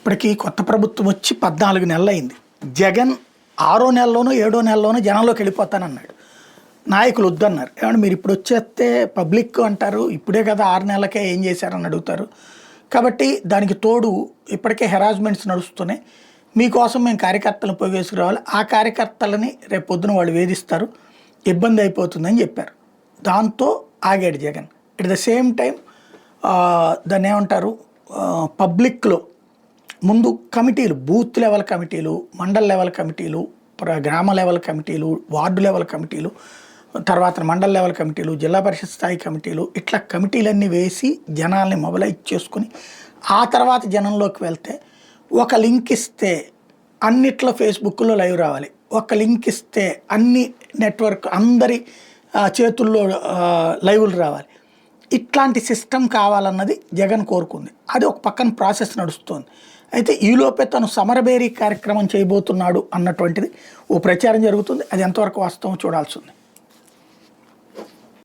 ఇప్పటికీ కొత్త ప్రభుత్వం వచ్చి 14 నెలలు అయింది. జగన్ 6వ నెలలోనో 7వ నెలలోనో జనంలోకి వెళ్ళిపోతానన్నాడు. నాయకులు వద్దన్నారు. ఏమంటే మీరు ఇప్పుడు వచ్చేస్తే పబ్లిక్ అంటారు, ఇప్పుడే కదా 6 నెలలకే ఏం చేశారని అడుగుతారు. కాబట్టి దానికి తోడు ఇప్పటికే హెరాస్మెంట్స్ నడుస్తున్నాయి. మీకోసం మేము కార్యకర్తలను పోగేసుకురావాలి, ఆ కార్యకర్తలని రేపు పొద్దున వాళ్ళు వేధిస్తారు, ఇబ్బంది అయిపోతుందని చెప్పారు. దాంతో ఆగాడు Jagan. At the same time దాన్ని ఏమంటారు, పబ్లిక్లో ముందు కమిటీలు, బూత్ లెవెల్ కమిటీలు, మండల్ లెవెల్ కమిటీలు, గ్రామ లెవెల్ కమిటీలు, వార్డు లెవెల్ కమిటీలు, తర్వాత మండల్ లెవెల్ కమిటీలు, జిల్లా పరిషత్ స్థాయి కమిటీలు, ఇట్లా కమిటీలన్నీ వేసి జనాల్ని మొబలైజ్ చేసుకుని ఆ తర్వాత జనంలోకి వెళ్తే ఒక లింక్ ఇస్తే అన్నిట్లో ఫేస్బుక్లో లైవ్ రావాలి, ఒక లింక్ ఇస్తే అన్ని నెట్వర్క్ అందరి చేతుల్లో లైవ్లు రావాలి. ఇట్లాంటి సిస్టమ్ కావాలన్నది జగన్ కోరుకుంది. అది ఒక పక్కన ప్రాసెస్ నడుస్తుంది. అయితే ఈలోపే తను సమరబేరీ కార్యక్రమం చేయబోతున్నాడు అన్నటువంటిది ఓ ప్రచారం జరుగుతుంది. అది ఎంతవరకు వాస్తవం చూడాల్సి ఉంది.